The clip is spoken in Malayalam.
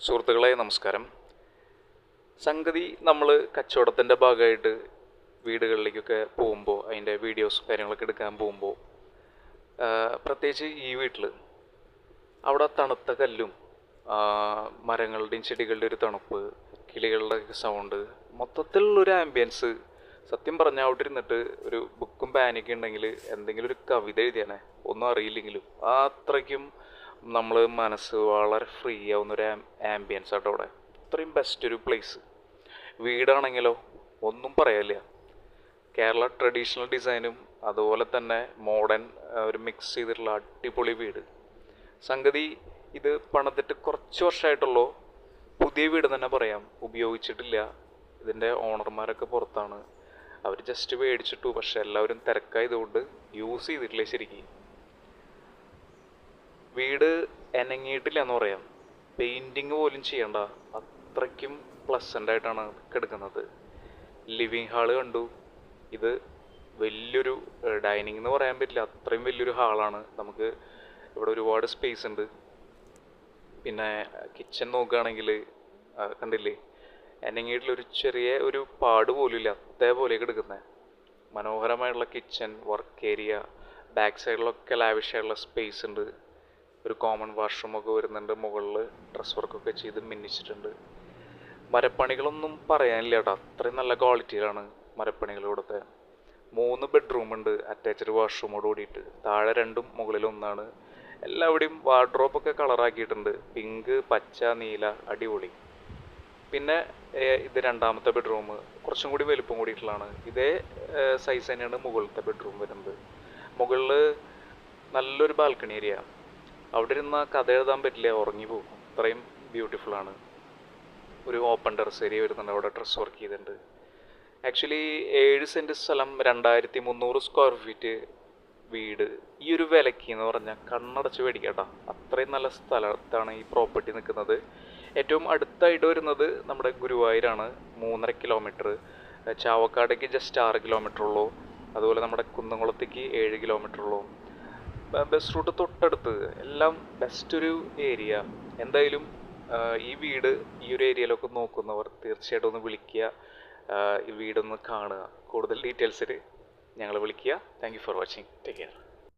സുഹൃത്തുക്കളെ നമസ്കാരം. സംഗതി നമ്മൾ കച്ചവടത്തിൻ്റെ ഭാഗമായിട്ട് വീടുകളിലേക്കൊക്കെ പോകുമ്പോൾ അതിൻ്റെ വീഡിയോസ് കാര്യങ്ങളൊക്കെ എടുക്കാൻ പോകുമ്പോൾ പ്രത്യേകിച്ച് ഈ വീട്ടിൽ അവിടെ തണുത്ത കല്ലും മരങ്ങളുടെയും ചെടികളുടെ ഒരു തണുപ്പ്, കിളികളുടെ സൗണ്ട്, മൊത്തത്തിലുള്ളൊരു ആംബിയൻസ്. സത്യം പറഞ്ഞാൽ അവിടെ ഇരുന്നിട്ട് ഒരു ബുക്കും പാനൊക്കെ ഉണ്ടെങ്കിൽ എന്തെങ്കിലും ഒരു കവിത എഴുതിയാണേ, ഒന്നും അറിയില്ലെങ്കിലും അത്രയ്ക്കും നമ്മൾ മനസ്സ് വളരെ ഫ്രീ ആവുന്നൊരു ആംബിയൻസ് ആട്ടോ അവിടെ. അത്രയും ബെസ്റ്റ് ഒരു പ്ലേസ്. വീടാണെങ്കിലോ ഒന്നും പറയാനില്ല. കേരള ട്രഡീഷണൽ ഡിസൈനും അതുപോലെ തന്നെ മോഡേൺ ഒരു മിക്സ് ചെയ്തിട്ടുള്ള അടിപൊളി വീട്. സംഗതി ഇത് പണിതിട്ട് കുറച്ച് വർഷമായിട്ടുള്ളൂ. പുതിയ വീട് തന്നെ പറയാം, ഉപയോഗിച്ചിട്ടില്ല. ഇതിൻ്റെ ഓണർമാരൊക്കെ പുറത്താണ്, അവർ ജസ്റ്റ് മേടിച്ചിട്ടു. പക്ഷെ എല്ലാവരും തിരക്കായതുകൊണ്ട് യൂസ് ചെയ്തിട്ടില്ല ശരിക്കും. വീട് എനങ്ങിയിട്ടില്ല എന്ന് പറയാം. പെയിൻറ്റിങ് പോലും ചെയ്യണ്ട, അത്രയ്ക്കും പ്ലസൻ്റ് ആയിട്ടാണ് കിടക്കുന്നത്. ലിവിങ് ഹാള് കണ്ടു. ഇത് വലിയൊരു ഡൈനിങ് എന്ന് പറയാൻ പറ്റില്ല, അത്രയും വലിയൊരു ഹാളാണ്. നമുക്ക് ഇവിടെ ഒരുപാട് സ്പേസ് ഉണ്ട്. പിന്നെ കിച്ചൺ നോക്കുകയാണെങ്കിൽ കണ്ടില്ലേ, എനങ്ങിയിട്ടുള്ളൊരു ചെറിയ ഒരു പാട് പോലും ഇല്ല, അതേപോലെ കിടക്കുന്നത്. മനോഹരമായിട്ടുള്ള കിച്ചൺ, വർക്ക് ഏരിയ, ബാക്ക് സൈഡിലൊക്കെ ലാവിഷായിട്ടുള്ള സ്പേസ് ഉണ്ട്. ഒരു കോമൺ വാഷ്റൂമൊക്കെ വരുന്നുണ്ട്. മുകളിൽ ഡ്രസ് വർക്കൊക്കെ ചെയ്ത് മിന്നിച്ചിട്ടുണ്ട്. മരപ്പണികളൊന്നും പറയാനില്ല കേട്ടോ, അത്രയും നല്ല ക്വാളിറ്റിയിലാണ് മരപ്പണികൾ ഇവിടുത്തെ. 3 ബെഡ്റൂമുണ്ട് അറ്റാച്ച്ഡ് വാഷ്റൂമോട് കൂടിയിട്ട്. താഴെ 2ഉം മുകളിൽ 1ആണ്. എല്ലാവിടെയും വാർഡ്രോബൊക്കെ കളറാക്കിയിട്ടുണ്ട്, പിങ്ക്, പച്ച, നീല, അടിപൊളി. പിന്നെ ഇത് 2ാമത്തെ ബെഡ്റൂം, കുറച്ചും കൂടി വലുപ്പം കൂടിയിട്ടുള്ളതാണ്. ഇതേ സൈസ് തന്നെയാണ് മുകളിലത്തെ ബെഡ്റൂം വരുന്നത്. മുകളിൽ നല്ലൊരു ബാൽക്കണി ഏരിയ. അവിടെ ഇരുന്ന് കഥ എഴുതാൻ പറ്റില്ല, ഉറങ്ങിപ്പോകും, അത്രയും ബ്യൂട്ടിഫുള്ളാണ്. ഒരു ഓപ്പൺ ടെറസ് ഏരിയ വരുന്നുണ്ട്, അവിടെ ഡ്രസ് വർക്ക് ചെയ്തിട്ടുണ്ട്. ആക്ച്വലി 7 സെൻറ്റ് സ്ഥലം, 2300 സ്ക്വയർ ഫീറ്റ് വീട്. ഈ ഒരു വിലയ്ക്ക് എന്ന് പറഞ്ഞാൽ കണ്ണടച്ച് മേടിക്കാട്ടോ, അത്രയും നല്ല സ്ഥലത്താണ് ഈ പ്രോപ്പർട്ടി നിൽക്കുന്നത്. ഏറ്റവും അടുത്തായിട്ട് വരുന്നത് നമ്മുടെ ഗുരുവായൂരാണ്, 3.5 കിലോമീറ്റർ. ചാവക്കാടേക്ക് ജസ്റ്റ് 6 കിലോമീറ്റർ ഉള്ളൂ. അതുപോലെ നമ്മുടെ കുന്നംകുളത്തേക്ക് 7 കിലോമീറ്റർ ഉള്ളൂ. ബസ് റൂട്ട് തൊട്ടടുത്ത്, എല്ലാം ബെസ്റ്റ് ഒരു ഏരിയ. എന്തായാലും ഈ വീട് ഈ ഒരു ഏരിയയിലൊക്കെ നോക്കുന്നവർ തീർച്ചയായിട്ടും ഒന്ന് വിളിക്കുക, ഈ വീടൊന്ന് കാണുക. കൂടുതൽ ഡീറ്റെയിൽസിൽ ഞങ്ങളെ വിളിക്കുക. Thank you for watching. Take care.